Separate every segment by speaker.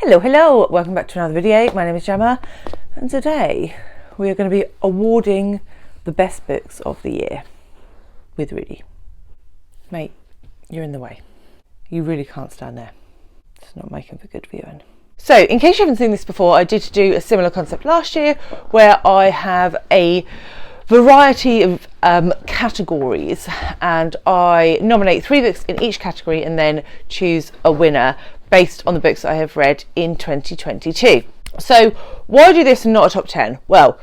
Speaker 1: Hello, welcome back to another video. My name is Gemma and today we are going to be awarding the best books of the year with Rudy. Mate, you're in the way. You really can't stand there. It's not making for good viewing. So in case you haven't seen this before, I did do a similar concept last year where I have a variety of categories and I nominate 3 books in each category and then choose a winner based on the books I have read in 2022. So why do this and not a top 10? Well,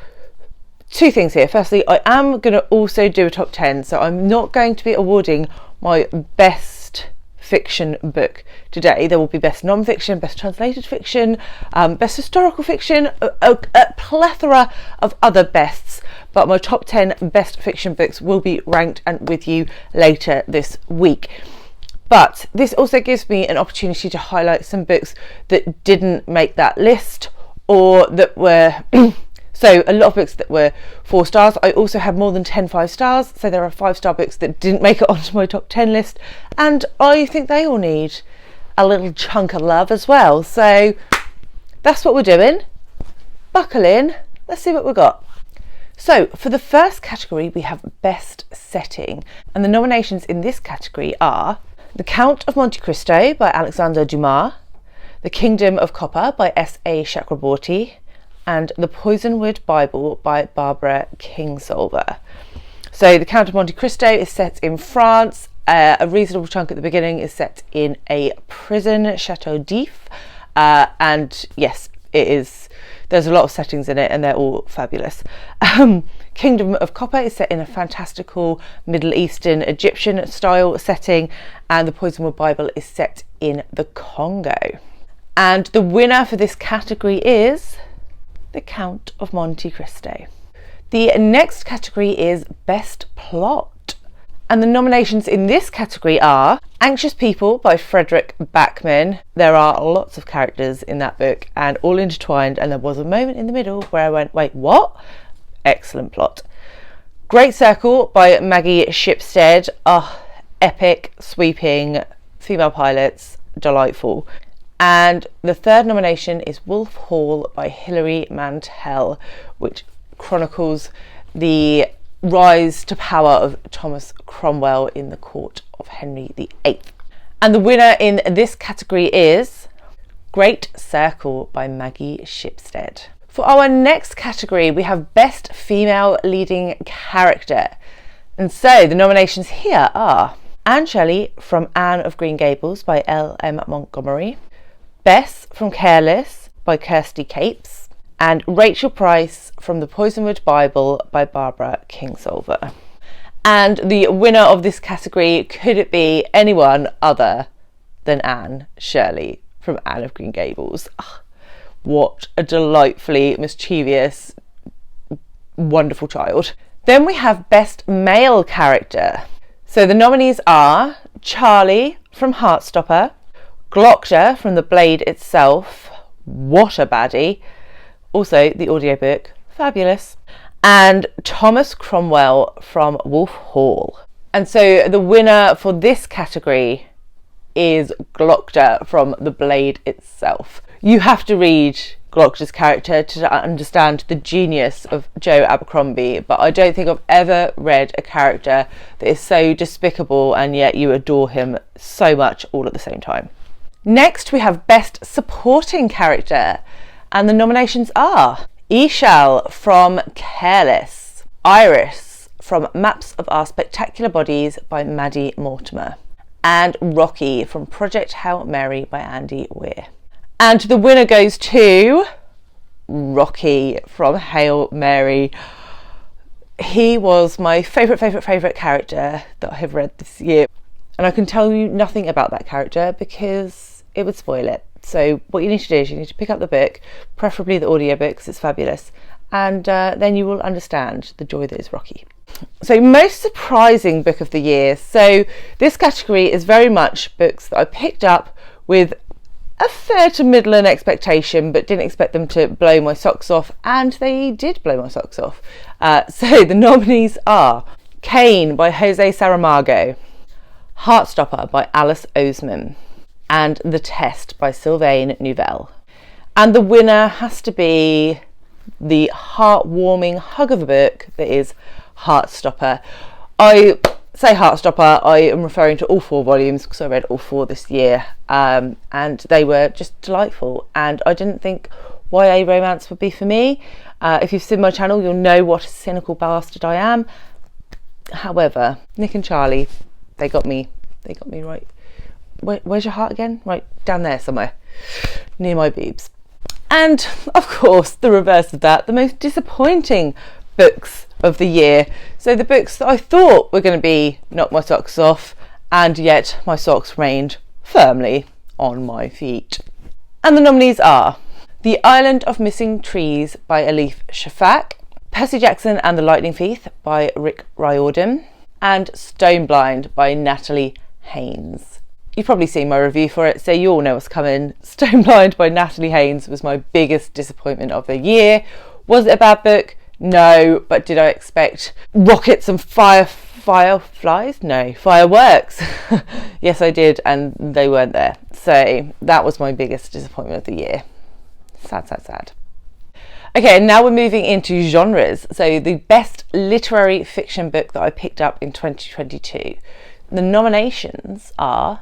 Speaker 1: 2 things here. Firstly, I am going to also do a top 10, so I'm not going to be awarding my best fiction book today. There will be best non-fiction, best translated fiction, best historical fiction, a plethora of other bests, but my top 10 best fiction books will be ranked and with you later this week. But this also gives me an opportunity to highlight some books that didn't make that list or that were so a lot of books that were 4 stars. I also have more than 10 5-stars, so there are 5-star books that didn't make it onto my top 10 list, and I think they all need a little chunk of love as well. So that's what we're doing. Buckle in, let's see what we've got. So for the first category we have best setting, and the nominations in this category are The Count of Monte Cristo by Alexandre Dumas, The Kingdom of Copper by S.A. Chakraborty, and The Poisonwood Bible by Barbara Kingsolver. So The Count of Monte Cristo is set in France. A reasonable chunk at the beginning is set in a prison, Chateau d'If, and yes, it is. There's a lot of settings in it and they're all fabulous. Kingdom of Copper is set in a fantastical Middle Eastern Egyptian style setting, and The Poisonwood Bible is set in the Congo. And the winner for this category is The Count of Monte Cristo. The next category is Best Plot, and the nominations in this category are Anxious People by Fredrick Backman. There are lots of characters in that book and all intertwined, and there was a moment in the middle where I went, wait, what? Excellent plot. Great Circle by Maggie Shipstead. Epic, sweeping, female pilots, delightful. And the third nomination is Wolf Hall by Hilary Mantel, which chronicles the rise to power of Thomas Cromwell in the court of Henry VIII. And the winner in this category is Great Circle by Maggie Shipstead. For our next category we have Best Female Leading Character, and so the nominations here are Anne Shelley from Anne of Green Gables by L.M. Montgomery, Bess from Careless by Kirsty Capes, and Rachel Price from The Poisonwood Bible by Barbara Kingsolver. And the winner of this category, could it be anyone other than Anne Shirley from Anne of Green Gables? What a delightfully mischievous, wonderful child. Then we have Best Male Character. So the nominees are Charlie from Heartstopper, Glockter from The Blade itself, what a baddie, also the audiobook, fabulous, and Thomas Cromwell from Wolf Hall. And so the winner for this category is Glockter from The Blade itself. You have to read Glockter's character to understand the genius of Joe Abercrombie, but I don't think I've ever read a character that is so despicable and yet you adore him so much all at the same time. Next we have Best Supporting Character, and the nominations are Ishal from Careless, Iris from Maps of Our Spectacular Bodies by Maddie Mortimer, and Rocky from Project Hail Mary by Andy Weir. And the winner goes to Rocky from Hail Mary. He was my favourite character that I have read this year, and I can tell you nothing about that character because it would spoil it. So what you need to do is you need to pick up the book, preferably the audiobook because it's fabulous, and then you will understand the joy that is Rocky. So most surprising book of the year. So this category is very much books that I picked up with a fair to middling expectation, but didn't expect them to blow my socks off, and they did blow my socks off. So the nominees are Cain by Jose Saramago, Heartstopper by Alice OSeman, and The Test by Sylvain Neuvel. And the winner has to be the heartwarming hug of a book that is Heartstopper. I say Heartstopper, I am referring to all 4 volumes because I read all 4 this year, and they were just delightful, and I didn't think YA romance would be for me. If you've seen my channel, you'll know what a cynical bastard I am. However, Nick and Charlie, they got me right. Where's your heart again? Right down there somewhere, near my boobs. And of course, the reverse of that, the most disappointing books of the year. So the books that I thought were going to be knock my socks off, and yet my socks remained firmly on my feet. And the nominees are The Island of Missing Trees by Elif Shafak, Percy Jackson and the Lightning Thief by Rick Riordan, and Stoneblind by Natalie Haynes. You've probably seen my review for it, so you all know what's coming. Stoneblind by Natalie Haynes was my biggest disappointment of the year. Was it a bad book? No, but did I expect rockets and fireflies? No, fireworks. Yes, I did, and they weren't there. So that was my biggest disappointment of the year. Sad, sad, sad. Okay, now we're moving into genres. So the best literary fiction book that I picked up in 2022. The nominations are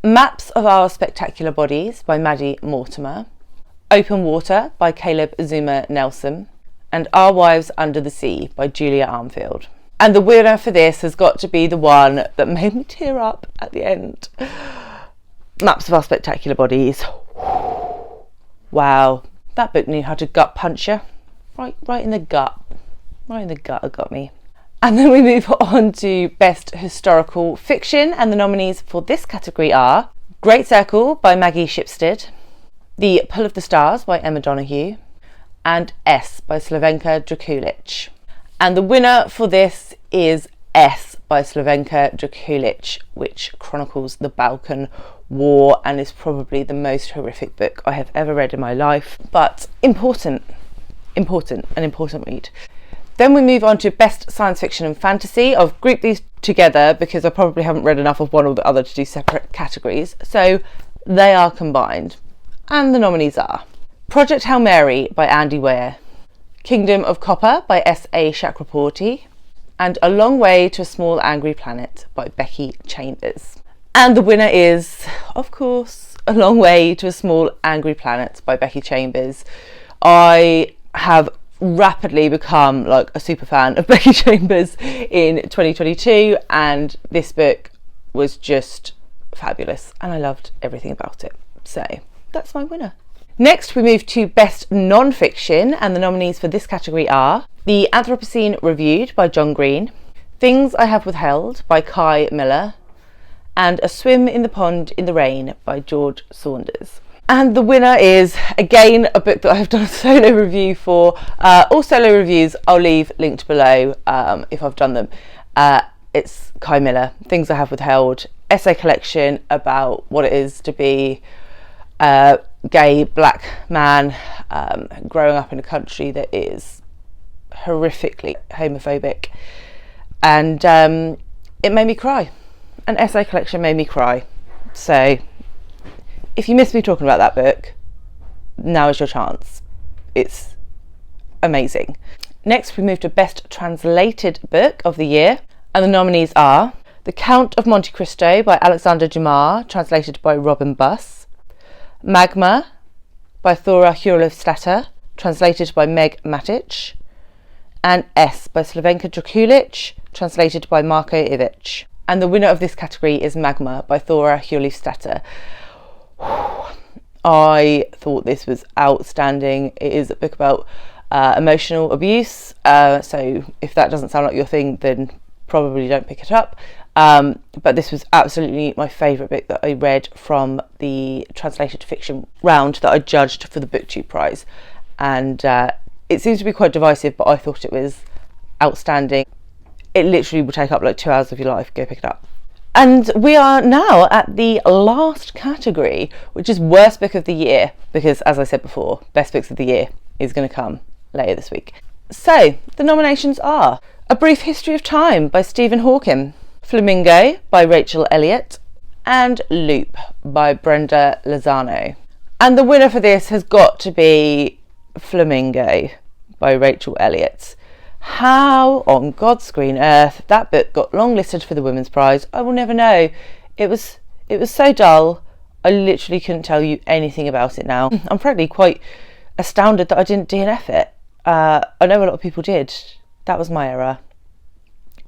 Speaker 1: Maps of Our Spectacular Bodies by Maddie Mortimer, Open Water by Caleb Zuma Nelson, and Our Wives Under the Sea by Julia Armfield. And the winner for this has got to be the one that made me tear up at the end. Maps of Our Spectacular Bodies. Wow, that book knew how to gut punch you. Right in the gut. Right in the gut, it got me. And then we move on to Best Historical Fiction, and the nominees for this category are Great Circle by Maggie Shipstead, The Pull of the Stars by Emma Donoghue, and S by Slavenka Drakulic. And the winner for this is S by Slavenka Drakulic, which chronicles the Balkan War and is probably the most horrific book I have ever read in my life, but important read. Then we move on to Best Science Fiction and Fantasy. I've grouped these together because I probably haven't read enough of one or the other to do separate categories, so they are combined. And the nominees are Project Hail Mary by Andy Weir, Kingdom of Copper by S.A. Chakraborty, and A Long Way to a Small Angry Planet by Becky Chambers. And the winner is, of course, A Long Way to a Small Angry Planet by Becky Chambers. I have rapidly become like a super fan of Becky Chambers in 2022, and this book was just fabulous and I loved everything about it. So that's my winner. Next we move to Best Non-Fiction, and the nominees for this category are The Anthropocene Reviewed by John Green, Things I Have Withheld by Kai Miller, and A Swim in the Pond in the Rain by George Saunders. And the winner is, again, a book that I've done a solo review for. All solo reviews I'll leave linked below if I've done them. It's Kai Miller, Things I Have Withheld, essay collection about what it is to be a gay black man growing up in a country that is horrifically homophobic. And it made me cry. An essay collection made me cry. So if you missed me talking about that book, now is your chance. It's amazing. Next we move to Best Translated Book of the Year, and the nominees are The Count of Monte Cristo by Alexandre Dumas, translated by Robin Buss, Magma by Thora Hurlifstetter, translated by Meg Matic, and S by Slavenka Drakulic, translated by Marko Ivic. And the winner of this category is Magma by Thora Hurlifstetter. I thought this was outstanding. It is a book about emotional abuse, so if that doesn't sound like your thing, then probably don't pick it up. But this was absolutely my favourite book that I read from the translated fiction round that I judged for the BookTube prize, and it seems to be quite divisive, but I thought it was outstanding. It literally will take up like 2 hours of your life. Go pick it up. And we are now at the last category, which is Worst Book of the Year, because as I said before, Best Books of the Year is going to come later this week. So the nominations are A Brief History of Time by Stephen Hawking, Flamingo by Rachel Elliott, and Loop by Brenda Lozano. And the winner for this has got to be Flamingo by Rachel Elliott. How on God's green earth that book got longlisted for the Women's Prize, I will never know. It was so dull, I literally couldn't tell you anything about it now. I'm frankly quite astounded that I didn't DNF it. I know a lot of people did. That was my error.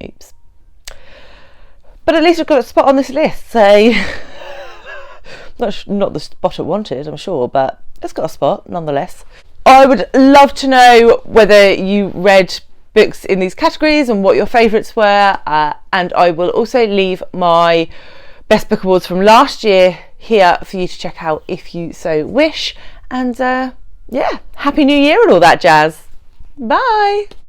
Speaker 1: Oops. But at least I've got a spot on this list, so not the spot I wanted, I'm sure, but it's got a spot nonetheless. I would love to know whether you read books in these categories and what your favourites were, and I will also leave my Best Book Awards from last year here for you to check out if you so wish. And yeah, Happy New Year and all that jazz. Bye.